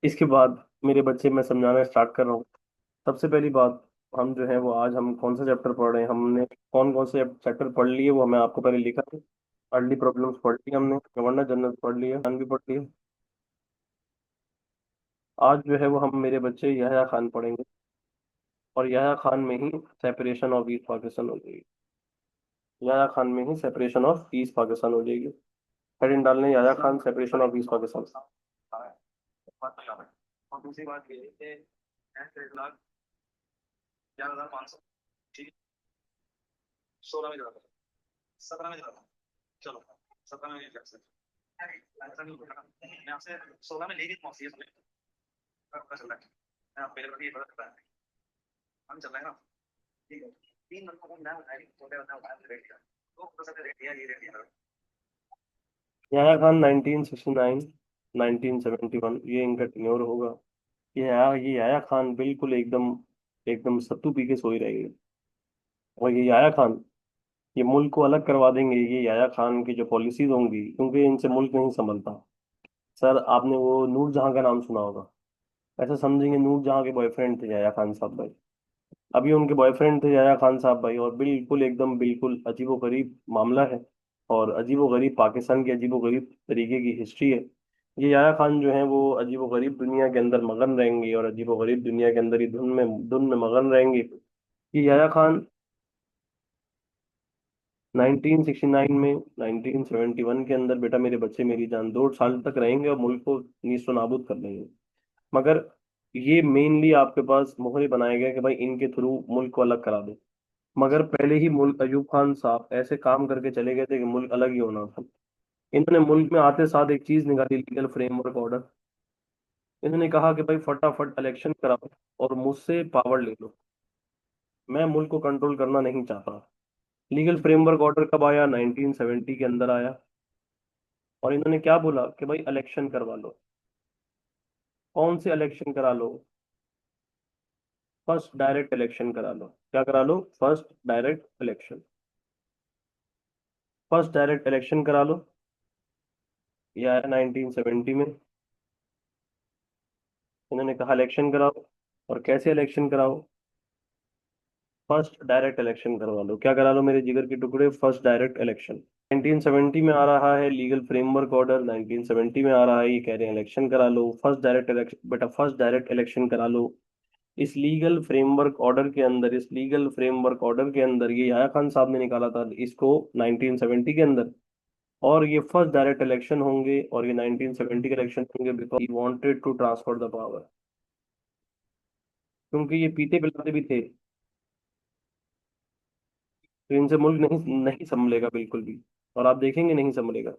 इसके बाद मेरे बच्चे मैं समझाना स्टार्ट कर रहा हूँ। सबसे पहली बात, हम जो है वो आज हम कौन सा चैप्टर पढ़ रहे हैं, हमने कौन कौन से चैप्टर पढ़ लिए वो मैं आपको पहले लिखा है। अर्ली प्रॉब्लम्स पढ़ ली हमने, गवर्नर जनरल पढ़ लिया, खान भी पढ़ लिया। आज जो है वो हम मेरे बच्चे यहया खान पढ़ेंगे, और यहया खान में ही सेपरेशन ऑफ ईस्ट पाकिस्तान हो जाएगी। यहया खान में ही सेपरेशन ऑफ ईस्ट पाकिस्तान हो जाएगी। हेडिंग डालने यहया Khan separation of east Pakistan. और दूसरी बात ये है कि 11,500 ठीक, 16 में जरा, 17 में जरा, चलो 17 में नहीं कर सकते, ऐसा नहीं होगा। मैं आपसे 16 में ले रही थी ये पता चल रहा है। मैं आप पहले ये पता चलता है, हम चल रहे हैं ना। ठीक है, 3 नंबर को नाम बताएंगे, छोटे बताओ रेट क्या, तो पता चलता है रेट दिया, ये रेट दिया। यहया खान 1969 1971 ये इनका टेन्योर होगा। ये यहया खान बिल्कुल एकदम एकदम सत्तू पी के सोई रहेंगे। और ये यहया खान ये मुल्क को अलग करवा देंगे। ये यहया खान की जो पॉलिसीज होंगी, क्योंकि इनसे मुल्क नहीं संभलता। सर आपने वो नूरजहां का नाम सुना होगा। ऐसा समझेंगे नूरजहां के बॉयफ्रेंड थे यहया खान साहब भाई। अभी उनके बॉयफ्रेंड थे यहया खान साहब भाई, और बिल्कुल एकदम बिल्कुल अजीबोगरीब मामला है। और अजीबोगरीब पाकिस्तान की अजीबोगरीब तरीके की हिस्ट्री है। ये यहया खान जो है वो अजीबोगरीब दुनिया के अंदर मगन रहेंगे, और अजीबोगरीब दुनिया के अंदर ही धुन में मगन रहेंगे। ये यहया खान 1969 में 1971 के अंदर बेटा मेरे बच्चे मेरी जान 2 साल तक रहेंगे और मुल्क को नीस्तो नाबूद कर देंगे। मगर ये मेनली आपके पास मोहरे बनाए गए कि भाई इनके थ्रू मुल्क को अलग करा दो। मगर पहले ही मुल्क अयूब खान साहब ऐसे काम करके चले गए थे कि मुल्क अलग ही होना था। इन्होंने मुल्क में आते साथ एक चीज निकाली, लीगल फ्रेमवर्क ऑर्डर। इन्होंने कहा कि भाई फटाफट इलेक्शन कराओ और मुझसे पावर ले लो, मैं मुल्क को कंट्रोल करना नहीं चाहता। लीगल फ्रेमवर्क ऑर्डर कब आया? 1970 के अंदर आया। और इन्होंने क्या बोला कि भाई इलेक्शन करवा लो। कौन से इलेक्शन करा लो? फर्स्ट डायरेक्ट इलेक्शन करा लो। क्या करा लो? First direct election. First direct election करा लो। यह आया 1970 में। इन्होंने कहा इलेक्शन कराओ। और कैसे इलेक्शन कराओ? फर्स्ट डायरेक्ट इलेक्शन करवा लो। क्या करा लो मेरे जिगर के टुकड़े? First direct election. 1970 में आ रहा है लीगल फ्रेमवर्क ऑर्डर, 1970 में आ रहा है, ये कह रहे हैं इलेक्शन करा लो, फर्स्ट डायरेक्ट इलेक्शन। बेटा फर्स्ट डायरेक्ट इलेक्शन करा लो। इस लीगल फ्रेमवर्क ऑर्डर के अंदर, इस लीगल फ्रेमवर्क ऑर्डर के अंदर ये याया खान साहब ने निकाला था इसको 1970 के अंदर। और ये फर्स्ट डायरेक्ट इलेक्शन होंगे, और ये 1970 के इलेक्शन होंगे because he wanted to transfer the power. क्योंकि ये पीते पिलाते भी थे, तो इनसे मुल्क नहीं नहीं संभलेगा बिल्कुल भी। और आप देखेंगे नहीं संभलेगा।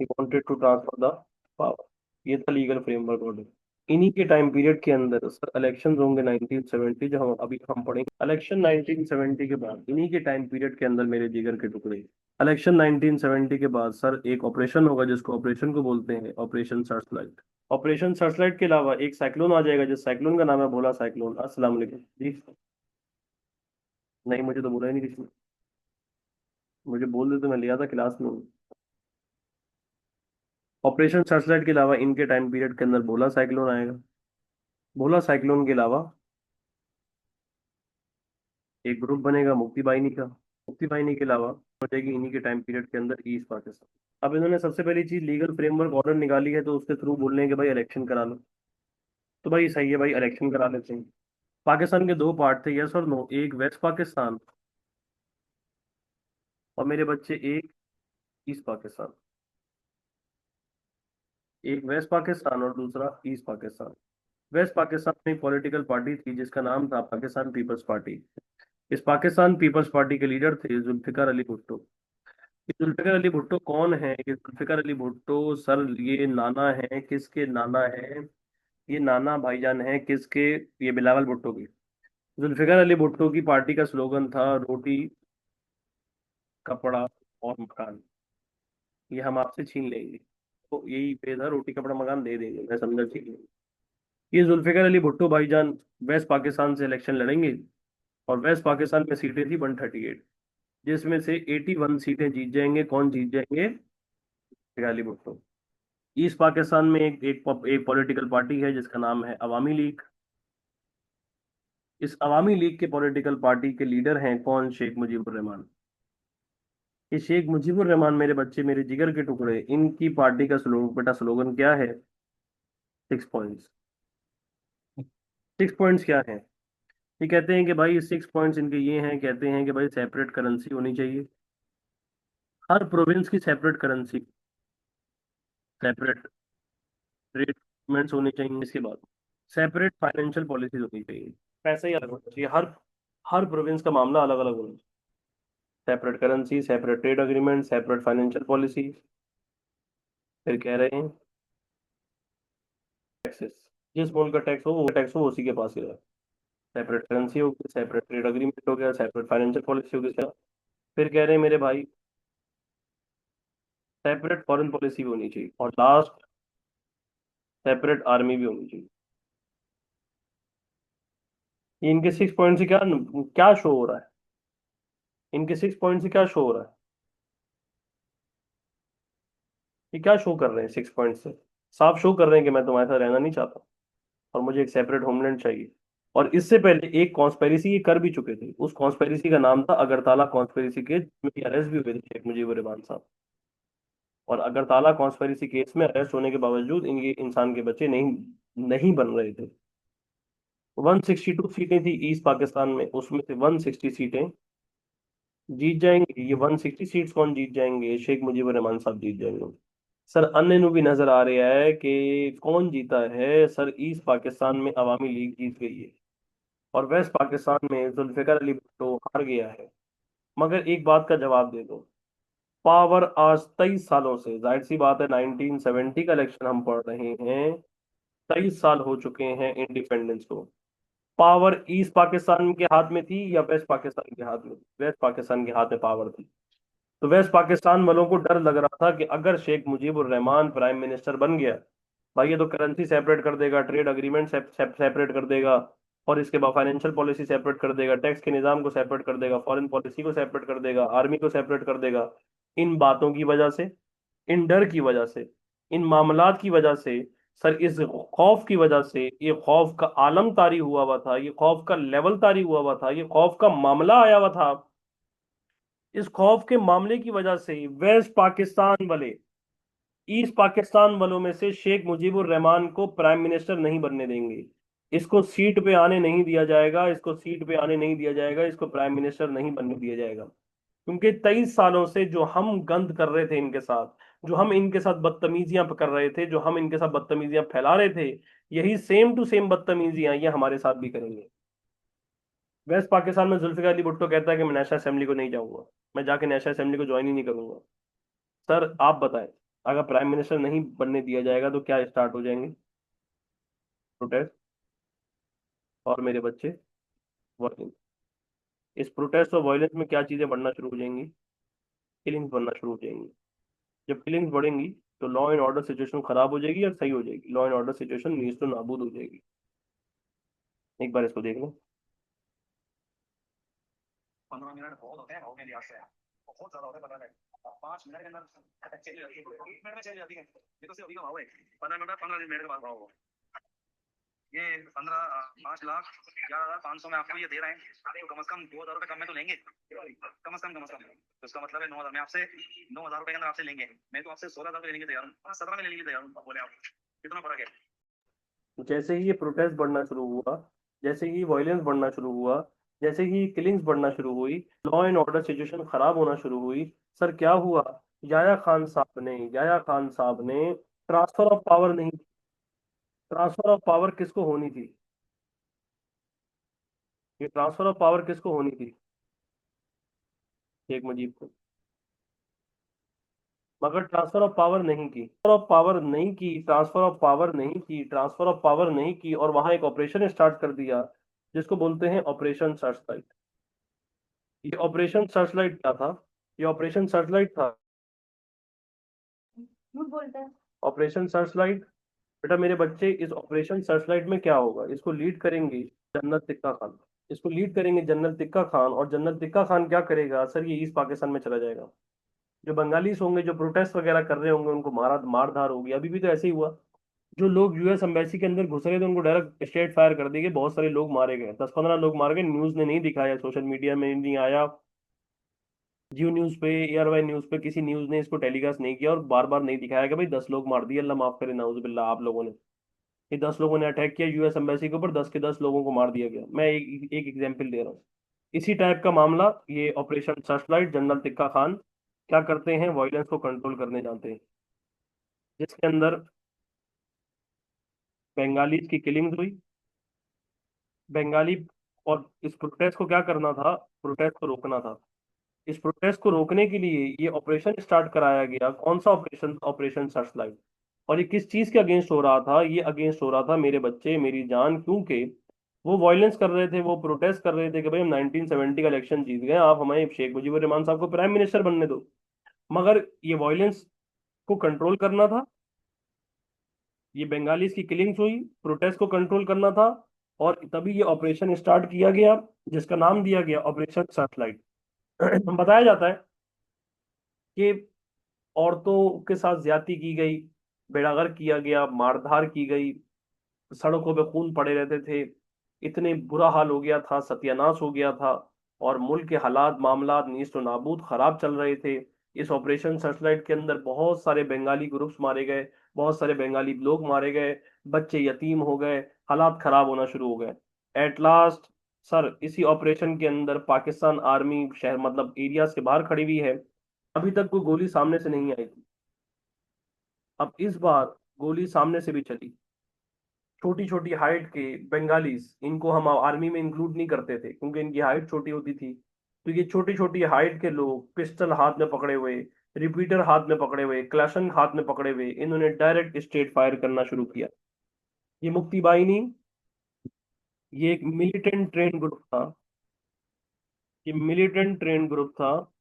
He wanted to transfer the power. ये था लीगल फ्रेमवर्क ऑर्डर। इन्हीं के टाइम पीरियड के अंदर सर इलेक्शन होंगे 1970, जो हम अभी हम पढ़ेंगे इलेक्शन 1970 के बाद। इन्हीं के टाइम पीरियड के अंदर मेरे जिगर के टुकड़े, इलेक्शन 1970 के बाद सर एक ऑपरेशन होगा जिसको ऑपरेशन को बोलते हैं ऑपरेशन सर्चलाइट। ऑपरेशन सर्चलाइट के अलावा एक साइक्लोन आ जाएगा, जिस साइक्लोन का नाम है भोला साइक्लोन। अस्सलाम वालेकुम जी। नहीं, मुझे तो बोला ही नहीं किसी ने। मुझे बोल दे तो मैं लिया था क्लास में। ऑपरेशन सर्चलाइट के अलावा इनके टाइम पीरियड के अंदर भोला साइक्लोन आएगा। भोला साइक्लोन के अलावा एक ग्रुप बनेगा मुक्ति बाहिनी का। मुक्ति बाहिनी के अलावा हो जाएगी इन्हीं के टाइम पीरियड के अंदर ईस्ट पाकिस्तान। अब इन्होंने सबसे पहली चीज लीगल फ्रेमवर्क ऑर्डर निकाली है, तो उसके थ्रू बोल रहे हैं कि भाई इलेक्शन करा लो। तो भाई सही है भाई, इलेक्शन करा लेते हैं। पाकिस्तान के 2 पार्ट थे, यस और नो। एक वेस्ट पाकिस्तान, और मेरे बच्चे एक ईस्ट पाकिस्तान। एक वेस्ट पाकिस्तान और दूसरा ईस्ट पाकिस्तान। वेस्ट पाकिस्तान में एक पॉलिटिकल पार्टी थी जिसका नाम था पाकिस्तान पीपल्स पार्टी। इस पाकिस्तान पीपल्स पार्टी के लीडर थे जुल्फिकार अली भुट्टो। ये जुल्फिकार अली भुट्टो कौन है? ये जुल्फिकार अली भुट्टो सर ये नाना है किसके? नाना है, ये नाना भाईजान है किसके? ये बिलावल भुट्टो के। जुल्फिकार अली भुट्टो की पार्टी का स्लोगन था रोटी कपड़ा और मकान, ये हम आपसे छीन लेंगे। तो यही पे था, रोटी कपड़ा मकान दे देंगे, मैं समझा ठीक है। ये जुल्फिकार अली भुट्टो भाईजान वेस्ट पाकिस्तान से इलेक्शन लड़ेंगे। और वेस्ट पाकिस्तान में सीटें थी 138, जिसमें से 81 सीटें जीत जाएंगे। कौन जीत जाएंगे? जुल्फिकार अली भुट्टो। ईस्ट पाकिस्तान में एक पॉलिटिकल पार्टी है जिसका नाम है अवामी लीग। इस अवामी लीग के पॉलिटिकल पार्टी के लीडर हैं कौन? शेख मुजीबुर रहमान। ये शेख मुजीबुर रहमान मेरे बच्चे, मेरे जिगर के टुकड़े, इनकी पार्टी का स्लोगन, बेटा स्लोगन क्या है? 6 पॉइंट्स। 6 पॉइंट्स क्या है? ये कहते हैं कि भाई 6 पॉइंट्स इनके ये हैं, कहते हैं कि भाई सेपरेट करेंसी होनी चाहिए, हर प्रोविंस की सेपरेट करेंसी, सेपरेट ट्रीटमेंट्स होनी चाहिए। इसके बाद सेपरेट फाइनेंशियल पॉलिसीज होनी चाहिए, पैसा ही अलग होना चाहिए, हर हर प्रोविंस का मामला अलग अलग होना चाहिए। Separate currency, separate trade agreement, separate financial policy. फिर कह रहे हैं टैक्सेस, जिस मुल्क का टैक्स हो वो उसी के पास ही रहे। सेपरेट करेंसी हो गई, सेपरेट ट्रेड अग्रीमेंट हो गया, सेपरेट फाइनेंशियल पॉलिसी हो गई। फिर कह रहे हैं मेरे भाई सेपरेट फॉरेन पॉलिसी भी होनी चाहिए, और लास्ट सेपरेट आर्मी भी होनी चाहिए। ये इनके 6 पॉइंट से क्या क्या शो हो रहा है? इनके 6 पॉइंट से क्या शो हो रहा है? ये क्या शो कर रहे हैं 6 पॉइंट से? साफ शो कर रहे हैं कि मैं तुम्हारे साथ रहना नहीं चाहता और मुझे एक सेपरेट होमलैंड चाहिए। और इससे पहले एक कॉन्स्पेरेसी ये कर भी चुके थे, उस कॉन्स्पेरेसी का नाम था अगरताला कॉन्स्पेरेसी केस, जिसमें अरेस्ट भी हुए थे शेख मुजीबुर रहमान साहब। और अगरताला कॉन्स्पेरेसी केस में अरेस्ट होने के बावजूद इनके इंसान के बच्चे नहीं नहीं बन रहे थे। 162 सीटें थी ईस्ट पाकिस्तान में, उसमें से 160 सीटें जीत जाएंगे। ये 160 सीट्स कौन जीत जाएंगे? शेख मुजीबुर रहमान साहब जीत जाएंगे। सर अन्य नु भी नजर आ रहा है कि कौन जीता है। सर ईस्ट पाकिस्तान में अवामी लीग जीत गई है, और वेस्ट पाकिस्तान में जुल्फिकार अली भुट्टो हार गया है। मगर एक बात का जवाब दे दो, पावर आज 23 सालों से, जाहिर सी बात है 1970 का इलेक्शन हम पढ़ रहे हैं, 23 साल हो चुके हैं इंडिपेंडेंस को। पावर ईस्ट पाकिस्तान के हाथ में थी या वेस्ट पाकिस्तान के हाथ में थी? वेस्ट पाकिस्तान के हाथ में पावर थी। तो वेस्ट पाकिस्तान वालों को डर लग रहा था कि अगर शेख मुजीबुर रहमान प्राइम मिनिस्टर बन गया, भाई ये तो करेंसी सेपरेट कर देगा, ट्रेड अग्रीमेंट सेपरेट कर देगा, और इसके बाद फाइनेंशियल पॉलिसी सेपरेट कर देगा, टैक्स के निज़ाम को सेपरेट कर देगा, फॉरेन पॉलिसी को सेपरेट कर देगा, आर्मी को सेपरेट कर देगा। इन बातों की वजह से, इन डर की वजह से, इन मामलात की वजह से, सर इस खौफ की वजह से, ये खौफ का आलम तारी हुआ था, ये खौफ का लेवल तारी हुआ था, ये खौफ का मामला आया हुआ था। इस खौफ के मामले की वजह से वेस्ट पाकिस्तान वाले, ईस्ट पाकिस्तान वालों में से शेख मुजीबुर रहमान को प्राइम मिनिस्टर नहीं बनने देंगे। इसको सीट पे आने नहीं दिया जाएगा, इसको सीट पे आने नहीं दिया जाएगा, इसको प्राइम मिनिस्टर नहीं बनने दिया जाएगा। क्योंकि 23 सालों से जो हम गंद कर रहे थे इनके साथ, जो हम इनके साथ बदतमीजियां कर रहे थे, जो हम इनके साथ बदतमीजियां फैला रहे थे, यही सेम टू सेम बदतमीजियां ये हमारे साथ भी करेंगे। वेस्ट पाकिस्तान में जुल्फिकार अली भुट्टो कहता है कि मैं नेशनल असेंबली को नहीं जाऊंगा, मैं जाके नेशनल असेंबली को ज्वाइन ही नहीं करूंगा। सर आप बताएं, अगर प्राइम मिनिस्टर नहीं बनने दिया जाएगा तो क्या स्टार्ट हो जाएंगे? प्रोटेस्ट, और मेरे बच्चे वर्किंग। इस प्रोटेस्ट और वायलेंस में क्या चीजें बढ़ना शुरू हो जाएंगी? किलिंग्स बढ़ना शुरू हो जाएंगी। जब किलिंग्स बढ़ेंगी तो लॉ एंड ऑर्डर सिचुएशन खराब हो जाएगी या सही हो जाएगी? लॉ एंड ऑर्डर सिचुएशन नीज तो नाबूद हो जाएगी। एक बार इसको देख लो। 15 मिनट बहुत होते हैं भाव मेरे लिहाज से, बहुत ज्यादा होता है 15 मिनट। 5 मिनट के अंदर चली जाती है, 1 मिनट में चली जाती है। ये तो सिर्फ अभी का भाव है, 15 मिनट, 15 मिनट के बाद भाव होगा। ये 5,11,500 में आपको ये दे रहे हैं, तो कम से कम 2,000 रुपये कम में तो लेंगे, कम से कम, कम से कम। तो इसका मतलब है 9,000 में आपसे, 9,000 रुपये के अंदर आपसे लेंगे। मैं तो आपसे 16,000 रुपये लेने के तैयार हूँ, 17 में लेने के लिए तैयार हूँ। बोले आप, कितना फर्क है? जैसे ही ये प्रोटेस्ट बढ़ना शुरू हुआ, जैसे ही वायलेंस बढ़ना शुरू हुआ, जैसे ही किलिंग्स बढ़ना शुरू हुई, लॉ एंड ऑर्डर सिचुएशन खराब होना शुरू हुई, सर क्या हुआ? याया खान साहब ने ट्रांसफर ऑफ पावर नहीं, ट्रांसफर ऑफ पावर किसको होनी थी? ये ट्रांसफर ऑफ पावर किसको होनी थी? शेख मुजीब को। मगर ट्रांसफर ऑफ पावर नहीं की, ट्रांसफर ऑफ पावर नहीं की, और वहां एक ऑपरेशन स्टार्ट कर दिया जिसको बोलते हैं ऑपरेशन सर्चलाइट। ये ऑपरेशन सर्चलाइट क्या था? ये ऑपरेशन सर्चलाइट था, झूठ बोलता है। ऑपरेशन सर्चलाइट, बेटा मेरे बच्चे, इस ऑपरेशन सर्चलाइट में क्या होगा? इसको लीड करेंगे जनरल तिक्का खान। इसको लीड करेंगे जनरल तिक्का खान, और जनरल तिक्का खान क्या करेगा? सर ये ईस्ट पाकिस्तान में चला जाएगा। जो बंगालीस होंगे जो प्रोटेस्ट वगैरह कर रहे होंगे उनको मारा मार धार होगी। अभी भी तो ऐसे ही हुआ, जो लोग यूएस एम्बेसी के अंदर घुस रहे थे उनको डायरेक्ट स्ट्रेट फायर कर दिए, बहुत सारे लोग मारे गए, 10-15 लोग मारे गए, न्यूज ने नहीं दिखाया, सोशल मीडिया में नहीं आया, जियो न्यूज पे, एआरवाई न्यूज पे, किसी न्यूज ने इसको टेलीकास्ट नहीं किया और बार बार नहीं दिखाया कि भाई 10 लोग मार दिए, अल्लाह माफ करे नाउजुबिल्ला आप लोगों ने, ये 10 लोगों ने अटैक किया यूएस एम्बेसी के ऊपर, 10 के 10 लोगों को मार दिया गया। मैं एक एग्जाम्पल दे रहा हूँ। इसी टाइप का मामला ये ऑपरेशन सर्चलाइट, जनरल तिक्का खान क्या करते हैं, वायलेंस को कंट्रोल करने जानते हैं, जिसके अंदर बंगालीज की किलिंग्स हुई, बंगाली, और इस प्रोटेस्ट को क्या करना था, प्रोटेस्ट को रोकना था। इस प्रोटेस्ट को रोकने के लिए ये ऑपरेशन स्टार्ट कराया गया। कौन सा ऑपरेशन, ऑपरेशन सर्चलाइट। और ये किस चीज के अगेंस्ट हो रहा था, ये अगेंस्ट हो रहा था मेरे बच्चे मेरी जान, क्योंकि वो वायलेंस कर रहे थे, वो प्रोटेस्ट कर रहे थे कि भाई हम 1970 का इलेक्शन जीत गए, आप हमें शेख मुजीबुर रहमान साहब को प्राइम मिनिस्टर बनने दो। मगर ये वायलेंस को कंट्रोल करना था, ये बंगालीज की किलिंग्स हुई, प्रोटेस्ट को कंट्रोल करना था, और तभी ये ऑपरेशन स्टार्ट किया गया, जिसका नाम दिया गया ऑपरेशन सर्चलाइट। बताया जाता है कि औरतों के साथ ज्यादती की गई, बेड़ागर किया गया, मारधार की गई, सड़कों पे खून पड़े रहते थे, इतने बुरा हाल हो गया था, सत्यानाश हो गया था, और मुल्क के हालात मामला नीस्त नाबूद खराब चल रहे थे। इस ऑपरेशन सर्चलाइट के अंदर बहुत सारे बंगाली ग्रुप्स मारे गए, बहुत सारे बंगाली लोग मारे गए, बच्चे यतीम हो गए, हालात खराब होना शुरू हो गए। एट लास्ट सर इसी ऑपरेशन के अंदर पाकिस्तान आर्मी शहर मतलब एरिया से बाहर खड़ी हुई है, अभी तक कोई गोली सामने से नहीं आई थी, अब इस बार गोली सामने से भी चली। छोटी छोटी हाइट के बंगालीज, इनको हम आर्मी में इंक्लूड नहीं करते थे क्योंकि इनकी हाइट छोटी होती थी, तो ये छोटी छोटी हाइट के लोग पिस्टल हाथ में पकड़े हुए, रिपीटर हाथ में पकड़े हुए, क्लैशन हाथ में पकड़े हुए, इन्होंने डायरेक्ट स्ट्रेट फायर करना शुरू किया। ये मुक्ति बाहिनी, ये एक मिलिटेंट ट्रेन ग्रुप था, ये मिलिटेंट ट्रेन ग्रुप था,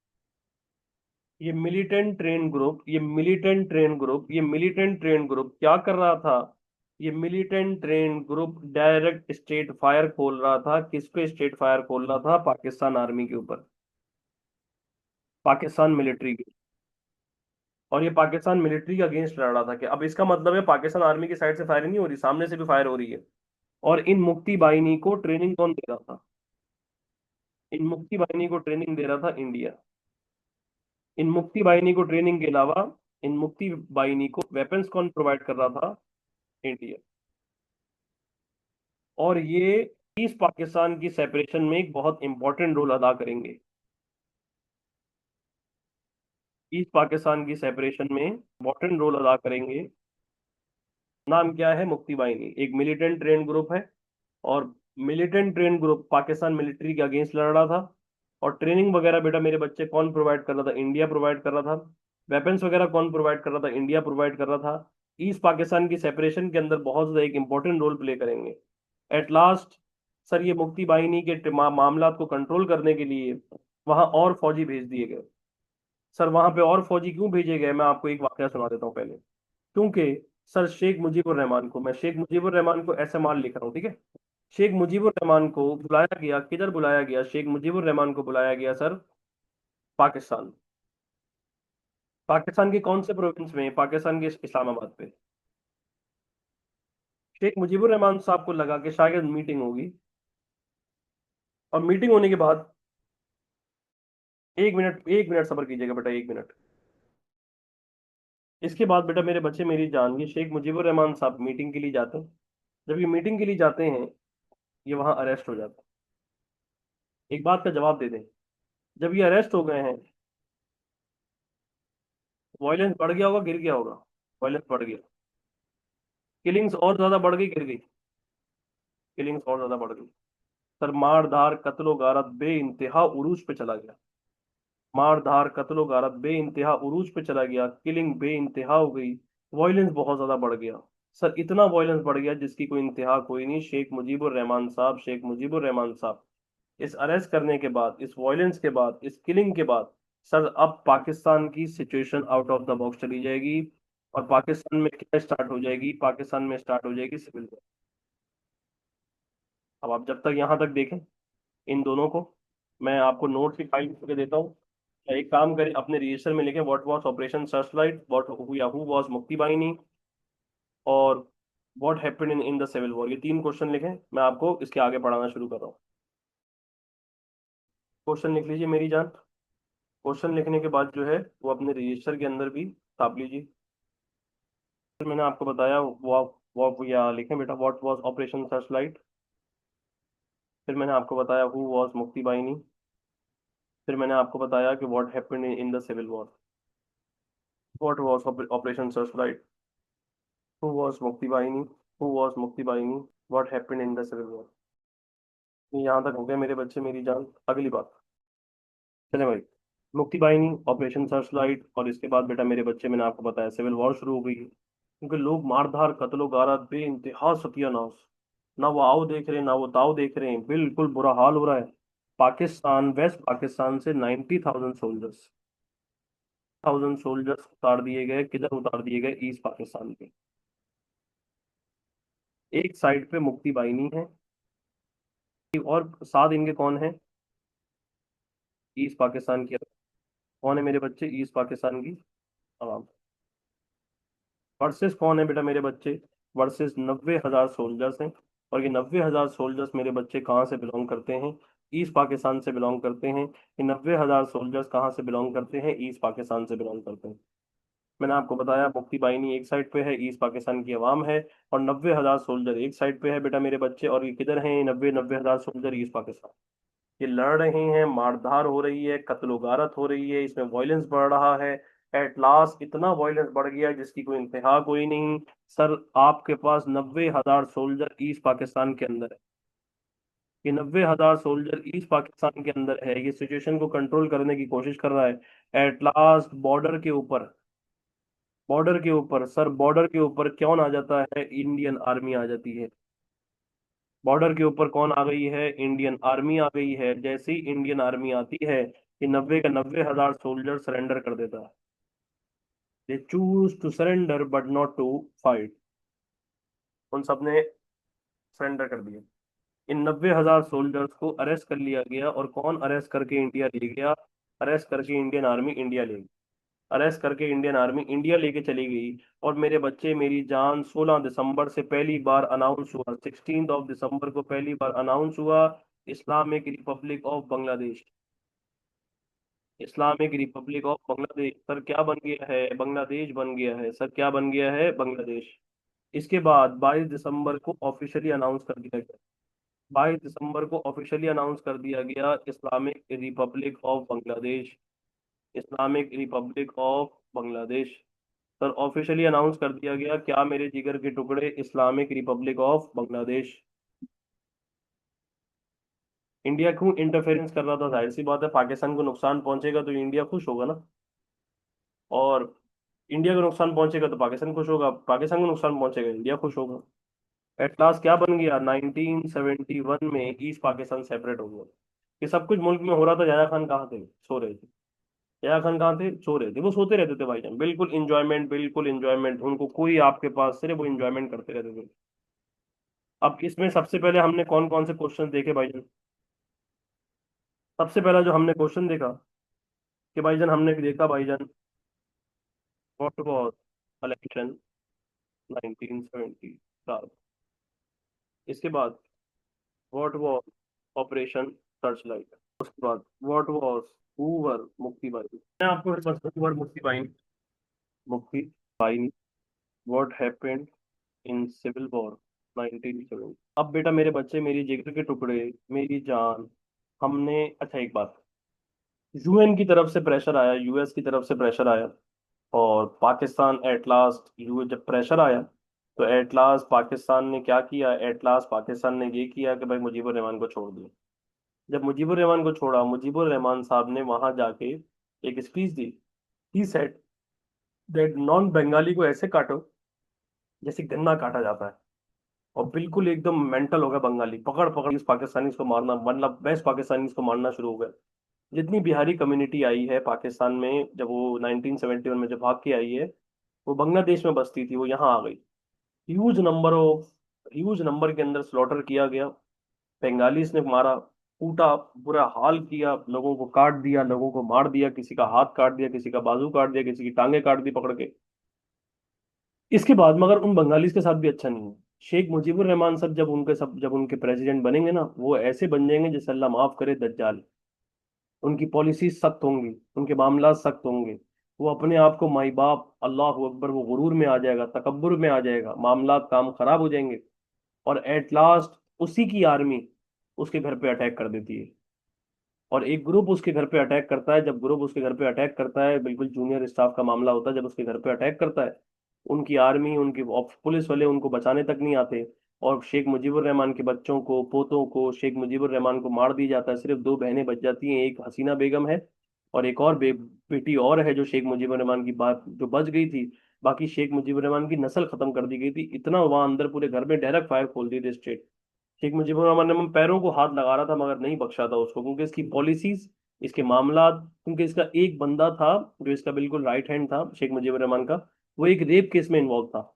ये मिलिटेंट ट्रेन ग्रुप, ये मिलिटेंट ट्रेन ग्रुप, ये मिलिटेंट ट्रेन ग्रुप क्या कर रहा था, ये militant train group direct state fire खोल रहा था। किस पे स्टेट फायर खोल रहा था, पाकिस्तान आर्मी के ऊपर, पाकिस्तान मिलिट्री के। और ये पाकिस्तान मिलिट्री के अगेंस्ट लड़ रहा था कि अब इसका मतलब है पाकिस्तान आर्मी की साइड से फायर नहीं हो रही, सामने से भी फायर हो रही है। और इन मुक्ति बाहिनी को ट्रेनिंग कौन दे रहा था, इन मुक्ति बाहिनी को ट्रेनिंग दे रहा था इंडिया। इन मुक्ति बाहिनी को ट्रेनिंग के अलावा इन मुक्ति बाहिनी को वेपन्स कौन प्रोवाइड कर रहा था, इंडिया। और ये ईस्ट पाकिस्तान की सेपरेशन में एक बहुत इंपॉर्टेंट रोल अदा करेंगे, ईस्ट पाकिस्तान की सेपरेशन में इंपॉर्टेंट रोल अदा करेंगे। नाम क्या है, मुक्ति बाहिनी, एक मिलिटेंट ट्रेन ग्रुप है, और militant train group Pakistan military के अगेंस्ट लड़ रहा था। और ट्रेनिंग वगैरह बेटा मेरे बच्चे कौन प्रोवाइड कर रहा था, इंडिया प्रोवाइड कर रहा था। वेपन्स वगैरह कौन प्रोवाइड कर रहा था, इंडिया प्रोवाइड कर रहा था। ईस्ट पाकिस्तान की सेपरेशन के अंदर बहुत ज्यादा एक इंपॉर्टेंट रोल प्ले करेंगे। एट लास्ट सर ये मुक्ति बाहिनी के मामला को कंट्रोल करने के लिए वहां और फौजी भेज दिए गए। सर वहां पे और फौजी क्यों भेजे गए, मैं आपको एक वाकया सुना देता हूँ पहले। क्योंकि सर शेख मुजीबुर रहमान को, मैं शेख मुजीबुर रहमान को एसएमआर लिख रहा हूँ, ठीक है। शेख मुजीबुर रहमान को बुलाया गया, किधर बुलाया गया, शेख मुजीबुर रहमान को बुलाया गया सर पाकिस्तान। पाकिस्तान के कौन से प्रोविंस में, पाकिस्तान के इस्लामाबाद पे। शेख मुजीबुर रहमान साहब को लगा कि शायद मीटिंग होगी, और मीटिंग होने के बाद, 1 मिनट 1 मिनट सब्र कीजिएगा बेटा, 1 मिनट। इसके बाद बेटा मेरे बच्चे मेरी जान, ये शेख मुजीबुर रहमान साहब मीटिंग के लिए जाते हैं। जब ये मीटिंग के लिए जाते हैं, ये वहां अरेस्ट हो जाते हैं। एक बात का जवाब दे दें, जब ये अरेस्ट हो गए हैं, वायलेंस बढ़ गया होगा गिर गया होगा, वायलेंस बढ़ गया, किलिंग्स और ज्यादा बढ़ गई गिर गई, किलिंग्स और ज्यादा बढ़ गई। सर मार धार कत्लो गारत बे इंतहा उरूज पे चला गया, मार धार कत्लो गारत बे इंतहा उरूज पे चला गया, किलिंग बे इंतहा हो गई, वायलेंस बहुत ज्यादा बढ़ गया। सर इतना वायलेंस बढ़ गया जिसकी कोई इंतहा कोई नहीं। शेख मुजीबुर रहमान साहब, शेख मुजीबुर रहमान साहब इस अरेस्ट करने के बाद, इस वायलेंस के बाद, इस किलिंग के बाद, सर अब पाकिस्तान की situation out of the box चली जाएगी। और पाकिस्तान में क्या स्टार्ट हो जाएगी, पाकिस्तान में स्टार्ट हो जाएगी सिविल वॉर। अब आप जब तक यहाँ तक देखें इन दोनों को, मैं आपको नोट्स की फाइल करके देता हूँ। एक काम करें, अपने रजिस्टर में लिखें what was Operation Searchlight, what या हु वाज मुक्ति बाहिनी, और what happened in the civil war. ये तीन क्वेश्चन लिखें, मैं आपको इसके आगे पढ़ाना शुरू कर रहा हूँ। क्वेश्चन लिख लीजिए मेरी जान। क्वेश्चन लिखने के बाद जो है वो अपने रजिस्टर के अंदर भी छाप लीजिए। फिर मैंने आपको बताया वो या लिखें बेटा व्हाट वाज ऑपरेशन सर्चलाइट। फिर मैंने आपको बताया हु वाज मुक्ति बाहिनी। फिर मैंने आपको बताया कि what happened in the civil war. What was Operation Searchlight, who was Mukti Bahini, who was Mukti Bahini, what happened in the civil war. यहाँ तक हो गया मेरे बच्चे मेरी जान। अगली बात, चले भाई, मुक्ति बाहिनी, ऑपरेशन सर्चलाइट, और इसके बाद बेटा मेरे बच्चे मैंने आपको बताया सिविल वॉर शुरू हो गई है। क्योंकि लोग मारधार कत्लो गारत बे इंतहा सत्यानाश, ना वो आओ देख रहे हैं ना वो ताव देख रहे हैं, बिल्कुल बुरा हाल हो रहा है। पाकिस्तान, वेस्ट पाकिस्तान से 90,000 सोल्जर्स उतार दिए गए। किधर उतार दिए गए? ईस्ट पाकिस्तान के। एक साइड पे मुक्ति बाहिनी है, और साथ इनके कौन है? ईस्ट पाकिस्तान की। कौन है मेरे बच्चे? ईस्ट पाकिस्तान की आवाम। वर्सेस कौन है बेटा मेरे बच्चे? वर्सेस 90,000 सोल्जर्स हैं। और ये 90,000 सोल्जर्स मेरे बच्चे कहाँ से बिलोंग करते हैं? ईस्ट पाकिस्तान से बिलोंग करते हैं। ये 90,000 सोल्जर्स कहाँ से बिलोंग करते हैं? ईस्ट पाकिस्तान से बिलोंग करते हैं। मैंने आपको बताया मुक्ति बाहिनी एक साइड पे है, ईस्ट पाकिस्तान की आवाम है, और 90,000 सोल्जर एक साइड पे है बेटा मेरे बच्चे। और ये किधर हैं? 90,000 सोल्जर ईस्ट पाकिस्तान। ये लड़ रहे हैं, मारधार हो रही है, कत्लो गारत हो रही है, इसमें वायलेंस बढ़ रहा है। एट लास्ट इतना वायलेंस बढ़ गया है जिसकी कोई इंतहा कोई नहीं। सर, आपके पास 90,000 सोल्जर ईस्ट पाकिस्तान के अंदर है। ये 90,000 सोल्जर ईस्ट पाकिस्तान के अंदर है, ये सिचुएशन को कंट्रोल करने की कोशिश कर रहा है। एट लास्ट बॉर्डर के ऊपर, बॉर्डर के ऊपर सर, बॉर्डर के ऊपर कौन आ जाता है? इंडियन आर्मी आ जाती है। बॉर्डर के ऊपर कौन आ गई है? इंडियन आर्मी आ गई है। जैसे ही इंडियन आर्मी आती है, ये 90 का 90,000 सोल्जर सरेंडर कर देता है। They choose to surrender but not to fight. उन सबने सरेंडर कर दिया। इन 90,000 सोल्जर्स को अरेस्ट कर लिया गया, और कौन अरेस्ट करके इंडिया ले गया? अरेस्ट करके इंडियन आर्मी इंडिया ले गई। अरेस्ट करके इंडियन आर्मी इंडिया लेके चली गई। और मेरे बच्चे मेरी जान, 16 दिसंबर से पहली बार अनाउंस हुआ, 16 दिसंबर को पहली बार अनाउंस हुआ, Islamic Republic of Bangladesh. Islamic Republic of Bangladesh sir क्या बन गया है? बांग्लादेश बन गया है सर। क्या बन गया है? बांग्लादेश। इसके बाद 22 दिसंबर को ऑफिशियली अनाउंस कर दिया गया। 22 दिसंबर को ऑफिशियली अनाउंस कर दिया गया, Islamic Republic of Bangladesh. Islamic Republic of Bangladesh sir officially announce कर दिया गया। क्या मेरे जिगर के टुकड़े? Islamic Republic of Bangladesh. India क्यों इंटरफेरेंस कर रहा था? जाहिर सी बात है, पाकिस्तान को नुकसान पहुंचेगा तो इंडिया खुश होगा ना। और इंडिया को नुकसान पहुंचेगा तो पाकिस्तान खुश होगा, पाकिस्तान को नुकसान पहुंचेगा इंडिया खुश होगा। एट लास्ट क्या बन गया? 1971 में ईस्ट पाकिस्तान सेपरेट हो गया। ये सब कुछ मुल्क में हो रहा था, जया खान कहाँ थे? सो रहे थे। जया खान कहाँ थे? सो रहे थे। वो सोते रहते थे भाईजान, बिल्कुल इंजॉयमेंट, बिल्कुल इंजॉयमेंट, उनको कोई आपके पास, सिर्फ वो इंजॉयमेंट करते रहते थे। अब इसमें सबसे पहले हमने कौन कौन से क्वेश्चन देखे भाईजान? सबसे पहला जो हमने क्वेश्चन देखा, कि भाईजान हमने देखा भाईजान, व्हाट वाज इलेक्शन 1970। इसके बाद व्हाट वाज ऑपरेशन सर्चलाइट। उसके बाद व्हाट वाज हूवर मुक्ति बाहिनी। मैं आपको बस Hoover Mukti Bahini, Mukti Bahini, what happened in civil war 1970। अब बेटा मेरे बच्चे मेरी जिगर के टुकड़े, मेरी जान, हमने, अच्छा एक बात, यूएन की तरफ से प्रेशर आया, यूएस की तरफ से प्रेशर आया, और पाकिस्तान एट लास्ट, यू जब प्रेशर आया तो एट लास्ट पाकिस्तान ने क्या किया? एट लास्ट पाकिस्तान ने ये किया कि भाई मुजीबुर रहमान को छोड़ दिया। जब मुजीबुर रहमान को छोड़ा, मुजीबुर रहमान साहब ने वहां जाके एक speech the. He said that non Bengali को ऐसे काटो जैसे गन्ना काटा जाता है। और बिल्कुल एकदम मेंटल हो गया बंगाली, पकड़ पकड़ इस पाकिस्तानी को मारना, मतलब बेस्ट पाकिस्तानी को मारना शुरू हो गया। जितनी बिहारी कम्युनिटी आई है पाकिस्तान में, जब वो 1971 में जब भाग के आई है, वो बांग्लादेश में बसती थी, वो यहाँ आ गई। Huge number of, huge number के अंदर स्लॉटर किया गया, बंगालीज ने मारा। कूटा, बुरा हाल किया, लोगों को काट दिया, लोगों को मार दिया, किसी का हाथ काट दिया, किसी का बाजू काट दिया, किसी की टांगे काट दी पकड़ के। इसके बाद मगर उन बंगालीज के साथ भी अच्छा नहीं है। शेख मुजीबुर रहमान सब जब उनके प्रेसिडेंट बनेंगे ना, वो ऐसे बन जाएंगे जैसे अल्लाह माफ करे दज्जाल। उनकी पॉलिसी सख्त होंगी, उनके मामला सख्त होंगे। वो अपने आप को माई बाप, अल्लाह अकबर, वो गुरूर में आ जाएगा, तकब्बुर में आ जाएगा, मामला काम खराब हो जाएंगे। और एट लास्ट उसी की आर्मी उसके घर पे अटैक कर देती है। और एक ग्रुप उसके घर पे अटैक करता है। जब ग्रुप उसके घर पे अटैक करता है, बिल्कुल जूनियर स्टाफ का मामला होता है, जब उसके घर पे अटैक करता है, उनकी आर्मी, उनकी पुलिस वाले उनको बचाने तक नहीं आते। और शेख मुजीबुर रहमान के बच्चों को, पोतों को, शेख मुजीबुर रहमान को मार दी जाता है। सिर्फ दो बहनें बच जाती हैं, एक हसीना बेगम है और एक और बेटी और है जो शेख मुजीबुर रहमान की बात जो बच गई थी। बाकी शेख मुजीबुर रहमान की नस्ल खत्म कर दी गई थी। इतना वहां अंदर पूरे घर में डायरेक्ट फायर खोल दिए थे स्ट्रेट। शेख मुजीबुर रहमान ने पैरों को हाथ लगा रहा था मगर नहीं बख्शा था उसको, क्योंकि इसकी पॉलिसीज, इसके मामला, क्योंकि इसका एक बंदा था जो इसका बिल्कुल राइट हैंड था शेख मुजीबुर रहमान का, वो एक रेप केस में इन्वॉल्व था।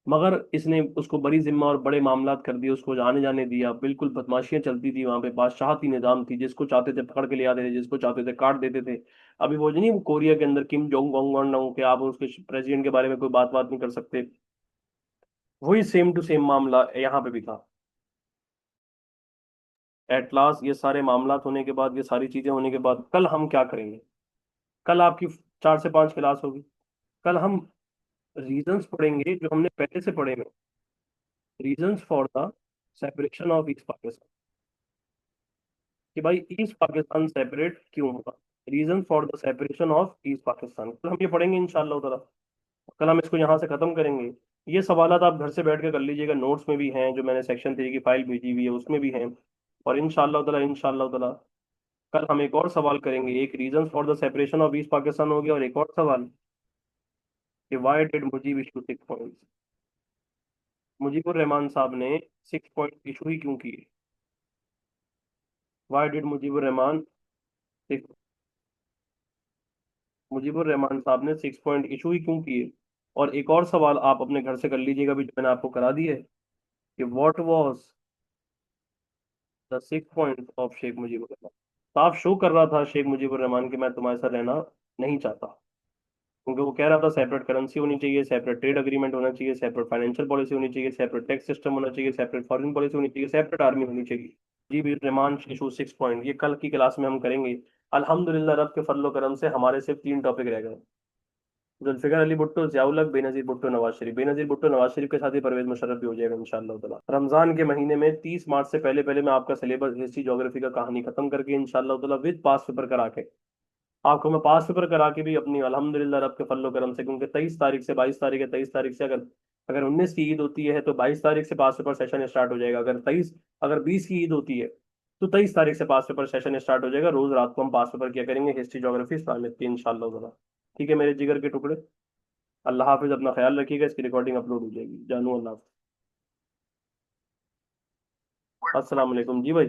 मगर इसने उसको बड़ी जिम्मा और बड़े मामलात कर दिए, उसको जाने जाने दिया। बिल्कुल बदमाशियां चलती थी वहां पे, बादशाहती निजाम थी, जिसको चाहते थे पकड़ के ले आते थे, जिसको चाहते थे काट देते थे। अभी वो जो नहीं, वो कोरिया के अंदर किम जोंग जोंग के आप उसके प्रेसिडेंट के बारे में कोई बात नहीं कर सकते, वही सेम टू सेम मामला यहाँ पे भी था। एट लास्ट ये सारे मामलात होने के बाद, ये सारी चीजें होने के बाद, कल हम क्या करेंगे? कल आपकी 4 से 5 क्लास होगी। कल हम रीजंस पढ़ेंगे जो हमने पहले से पढ़े में। Reasons for the separation of east Pakistan, कि भाई ईस्ट पाकिस्तान सेपरेट क्यों हुआ। Reason for the separation of east Pakistan, कल हम ये पढ़ेंगे इंशाल्लाह ताला। कल हम इसको यहाँ से खत्म करेंगे। ये सवालात आप घर से बैठ के कर लीजिएगा, नोट्स में भी हैं, जो मैंने सेक्शन 3 की फाइल भेजी हुई है उसमें भी हैं। और इंशाल्लाह ताला कल हम एक और सवाल करेंगे। एक reason for the separation of east Pakistan हो गया, और एक और सवाल कि why did Mujib issue 6 points. Mujibur Rahman साहब ने 6 पॉइंट इशू ही क्यों किए? व्हाई डिड मुजीबुर रहमान साहब ने 6 पॉइंट इशू ही क्यों किए? और एक और सवाल आप अपने घर से कर लीजिएगा भी, जो मैंने आपको करा दी है, कि what was the 6 point of Sheikh Mujibur Rahman. साफ शो कर रहा था शेख मुजीबुर रहमान कि मैं तुम्हारे साथ रहना नहीं चाहता, क्योंकि वो कह रहा था सेपरेट करेंसी होनी चाहिए, सेपरेट ट्रेड अग्रीमेंट होना चाहिए, सेपरेट फाइनेंशियल पॉलिसी होनी चाहिए, सेपरेट टैक्स सिस्टम होना चाहिए, सेपरेट फॉरेन पॉलिसी होनी चाहिए, सेपरेट आर्मी होनी चाहिए। जी भी रहमान इशू 6 पॉइंट, ये कल की क्लास में हम करेंगे। अल्हम्दुलिल्लाह रब के फजलो करम से हमारे सिर्फ 3 टॉपिक रह गए। जुल्फिकार अली भुट्टो, जियाउल हक, बेनजीर भुट्टो, नवाज शरीफ। बेनजीर भुट्टो नवाज शरीफ के साथ ही परवेज मुशर्रफ भी हो जाएगा इंशाल्लाह ताला। रमजान के महीने में 30 मार्च से पहले पहले मैं आपका सिलेबस हिस्ट्री ज्योग्राफी का कहानी खत्म करके इंशाल्लाह ताला विद पास पेपर करा के आपको मैं पास पेपर करा के भी अपनी अल्हम्दुलिल्लाह रब के फजलो करम से, क्योंकि 23 तारीख से 22 तारीख है, 23 तारीख से अगर अगर 19 की ईद होती है तो 22 तारीख से पास पेपर सेशन स्टार्ट हो जाएगा। अगर 20 की ईद होती है तो 23 तारीख से पास पेपर सेशन स्टार्ट हो जाएगा। रोज रात को हम पास पेपर किया करेंगे हिस्ट्री ज्योग्राफी इस्लामिक की इंशाल्लाह ताला। ठीक है मेरे जिगर के टुकड़े, अल्लाह हाफिज, अपना ख्याल रखिएगा। इसकी रिकॉर्डिंग अपलोड हो जाएगी। जानू अल्लाह हाफिज। अस्सलाम वालेकुम जी भाई।